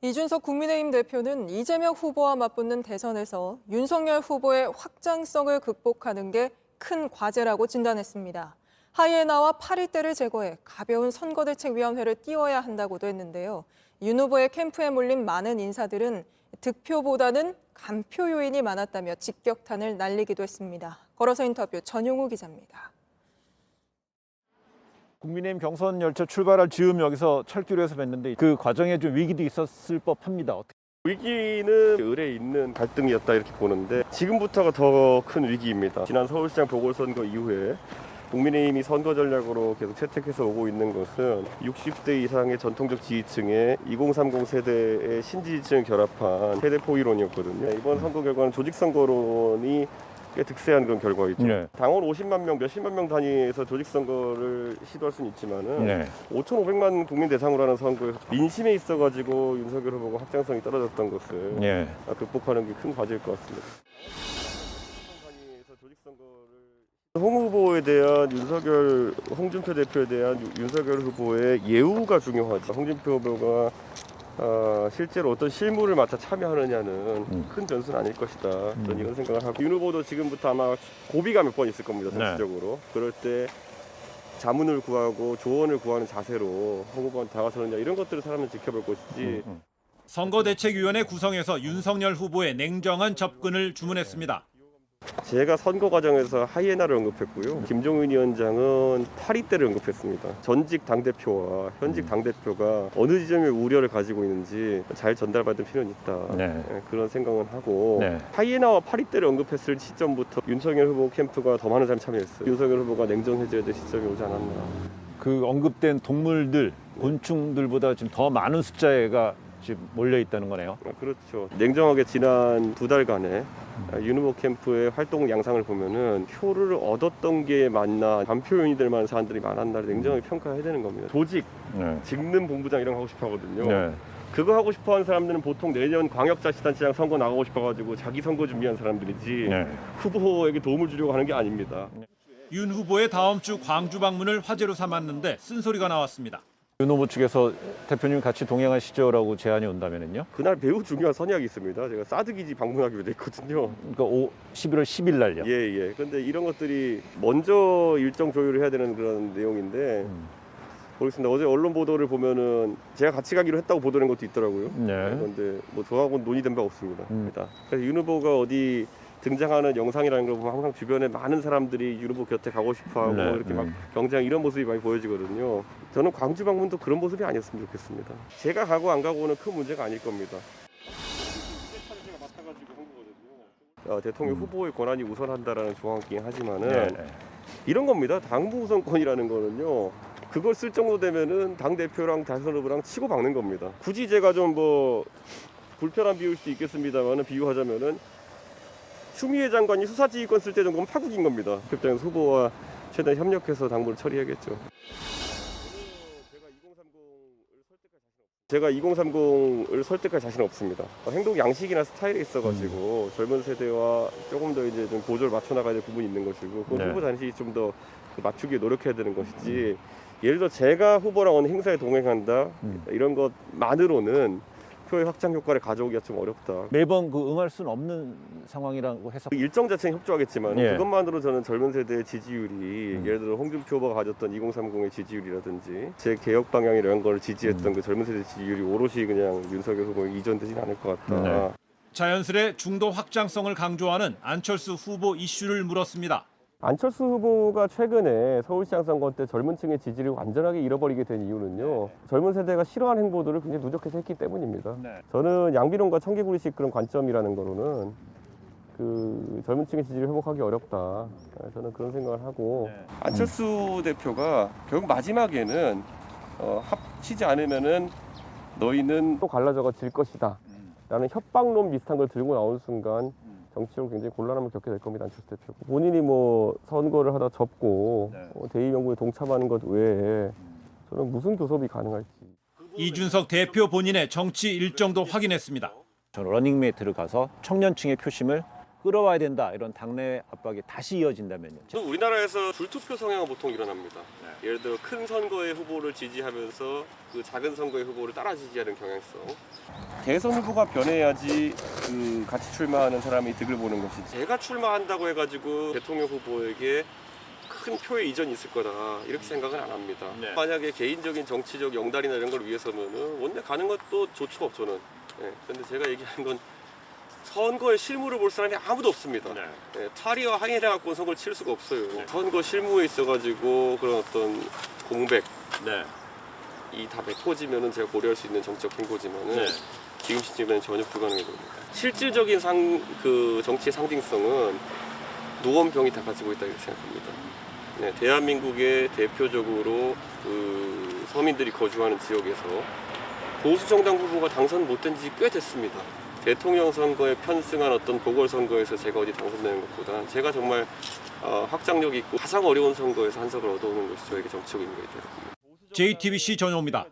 이준석 국민의힘 대표는 이재명 후보와 맞붙는 대선에서 윤석열 후보의 확장성을 극복하는 게 큰 과제라고 진단했습니다. 하이에나와 파리떼를 제거해 가벼운 선거대책위원회를 띄워야 한다고도 했는데요. 윤 후보의 캠프에 몰린 많은 인사들은 득표보다는 간표 요인이 많았다며 직격탄을 날리기도 했습니다. 걸어서 인터뷰 전용우 기자입니다. 국민의힘 경선 열차 출발할 즈음 여기서 철길에서 뵀는데 그 과정에 좀 위기도 있었을 법합니다. 위기는 을에 있는 갈등이었다 이렇게 보는데 지금부터가 더 큰 위기입니다. 지난 서울시장 보궐선거 이후에 국민의힘이 선거 전략으로 계속 채택해서 오고 있는 것은 60대 이상의 전통적 지지층에 2030 세대의 신지지층을 결합한 세대포 이론이었거든요. 이번 선거 결과는 조직선거론이 꽤 득세한 그런 결과이죠. 네. 당원 50만 명, 몇십만 명 단위에서 조직선거를 시도할 수는 있지만은 네. 5,500만 국민 대상으로 하는 선거에서 민심에 있어가지고 윤석열 후보가 확장성이 떨어졌던 것을 네. 극복하는 게 큰 과제일 것 같습니다. 홍 후보에 대한 홍준표 대표에 대한 윤석열 후보의 예우가 중요하죠. 홍준표 후보가 실제로 어떤 실무를 맡아 참여하느냐는 큰 변수는 아닐 것이다. 저는 이런 생각을 하고 윤 후보도 지금부터 아마 고비가 몇 번 있을 겁니다. 정치적으로. 그럴 때 자문을 구하고 조언을 구하는 자세로 홍 후보한테 다가서느냐 이런 것들을 사람은 지켜볼 것이지. 선거대책위원회 구성에서 윤석열 후보의 냉정한 접근을 주문했습니다. 제가 선거 과정에서 하이에나를 언급했고요. 김종인 위원장은 파리떼를 언급했습니다. 전직 당대표와 현직 당대표가 어느 지점에 우려를 가지고 있는지 잘 전달받을 필요는 있다. 네. 그런 생각은 하고 네. 하이에나와 파리떼를 언급했을 시점부터 윤석열 후보 캠프가 더 많은 사람이 참여했어요. 윤석열 후보가 냉정해져야 될 시점이 오지 않았나. 그 언급된 동물들, 곤충들보다 지금 더 많은 숫자가 지금 몰려 있다는 거네요. 그렇죠. 냉정하게 지난 2달간의 윤 후보 캠프의 활동 양상을 보면은 표를 얻었던 게 맞나 반표 요인이 될 만한 사람들이 많았나를 냉정하게 평가해야 되는 겁니다. 조직, 직능 본부장 이런 거 하고 싶어 하거든요. 네. 그거 하고 싶어 하는 사람들은 보통 내년 광역자치단체장 선거 나가고 싶어 가지고 자기 선거 준비한 사람들이지 네. 후보에게 도움을 주려고 하는 게 아닙니다. 윤 후보의 다음 주 광주 방문을 화제로 삼았는데 쓴소리가 나왔습니다. 윤 후보 측에서 대표님 같이 동행하시죠라고 제안이 온다면은요? 그날 매우 중요한 선약이 있습니다. 제가 사드 기지 방문하기로 됐거든요. 그러니까 11월 10일 날요. 예. 근데 이런 것들이 먼저 일정 조율을 해야 되는 그런 내용인데 모르겠습니다. 어제 언론 보도를 보면은 제가 같이 가기로 했다고 보도된 것도 있더라고요. 네. 그런데 뭐 저하고는 논의된 바 없습니다. 그래서 윤 후보가 어디 등장하는 영상이라는 걸 보면 항상 주변에 많은 사람들이 윤 후보 곁에 가고 싶어하고 네. 이렇게 막 경쟁 이런 모습이 많이 보여지거든요. 저는 광주 방문도 그런 모습이 아니었으면 좋겠습니다. 제가 가고 안 가고는 큰 문제가 아닐 겁니다. 대통령 후보의 권한이 우선한다라는 조항이긴 하지만은 네. 이런 겁니다. 당무 우선권이라는 거는요. 그걸 쓸 정도 되면은 당 대표랑 대선 후보랑 치고 박는 겁니다. 굳이 제가 좀 뭐 불편한 비유일 수도 있겠습니다만은 비유하자면은 추미애 장관이 수사지휘권 쓸 때 정도면 파국인 겁니다. 입장에서 후보와 최대한 협력해서 당무를 처리하겠죠. 제가 2030을 설득할 자신 없습니다. 행동 양식이나 스타일에 있어가지고 젊은 세대와 조금 더 이제 좀 보조를 맞춰 나가야 될 부분이 있는 것이고 그건 후보 자신이 좀 더 맞추기에 노력해야 되는 것이지. 예를 들어 제가 후보랑 어느 행사에 동행한다 이런 것만으로는 표의 확장 효과를 가져오기가 좀 어렵다. 매번 그 응할 수는 없는 상황이라고 해서 일정 자체는 협조하겠지만 예. 그것만으로 저는 젊은 세대의 지지율이 예를 들어 홍준표 후보가 가졌던 2030의 지지율이라든지 제 개혁 방향 이런 걸 지지했던 그 젊은 세대 지지율이 오롯이 그냥 윤석열 후보에 이전되지는 않을 것 같다. 네. 자연스레 중도 확장성을 강조하는 안철수 후보 이슈를 물었습니다. 안철수 후보가 최근에 서울시장 선거 때 젊은 층의 지지를 완전하게 잃어버리게 된 이유는요. 젊은 세대가 싫어하는 행보들을 굉장히 누적해서 했기 때문입니다. 저는 양비론과 청개구리식 그런 관점이라는 거로는 그 젊은 층의 지지를 회복하기 어렵다. 저는 그런 생각을 하고 안철수 대표가 결국 마지막에는 합치지 않으면은 너희는 또 갈라져가 질 것이다. 라는 협박론 비슷한 걸 들고 나온 순간 정치적으로 굉장히 곤란함을 겪게 될 겁니다. 안철수 대표. 본인이 뭐 선거를 하다 접고 대의 명분에 동참하는 것 외에 저는 무슨 교섭이 가능할지. 이준석 대표 본인의 정치 일정도 확인했습니다. 저는 러닝메이트를 가서 청년층의 표심을 끌어와야 된다 이런 당내 압박이 다시 이어진다면요. 우리나라에서 불투표 성향은 보통 일어납니다. 예를 들어 큰 선거의 후보를 지지하면서 그 작은 선거의 후보를 따라 지지하는 경향성. 대선 후보가 변해야지 그 같이 출마하는 사람이 득을 보는 것이지. 제가 출마한다고 해가지고 대통령 후보에게 큰 표의 이전이 있을 거다 이렇게 생각은 안 합니다. 네. 만약에 개인적인 정치적 영달이나 이런 걸 위해서는 원내 가는 것도 좋죠 저는. 그런데 제가 얘기하는 건 선거의 실무를 볼 사람이 아무도 없습니다. 파리와 항해를 갖고 선거를 칠 수가 없어요. 선거 실무에 있어가지고 그런 어떤 공백 이 다 메꿔지면은 제가 고려할 수 있는 정치적 행보지만은 지금 시점에는 전혀 불가능해 보입니다. 실질적인 그 정치의 상징성은 노원병이 다 가지고 있다 이렇게 생각합니다. 대한민국의 대표적으로 그 서민들이 거주하는 지역에서 보수 정당 후보가 당선 못된 지 꽤 됐습니다. 대통령 선거에 편승한 어떤 보궐선거에서 제가 어디 당선되는 것보다 제가 정말 확장력 있고 가장 어려운 선거에서 한석을 얻어오는 것이 저에게 정치적 의미가 있다고 봅니다. JTBC 전용입니다.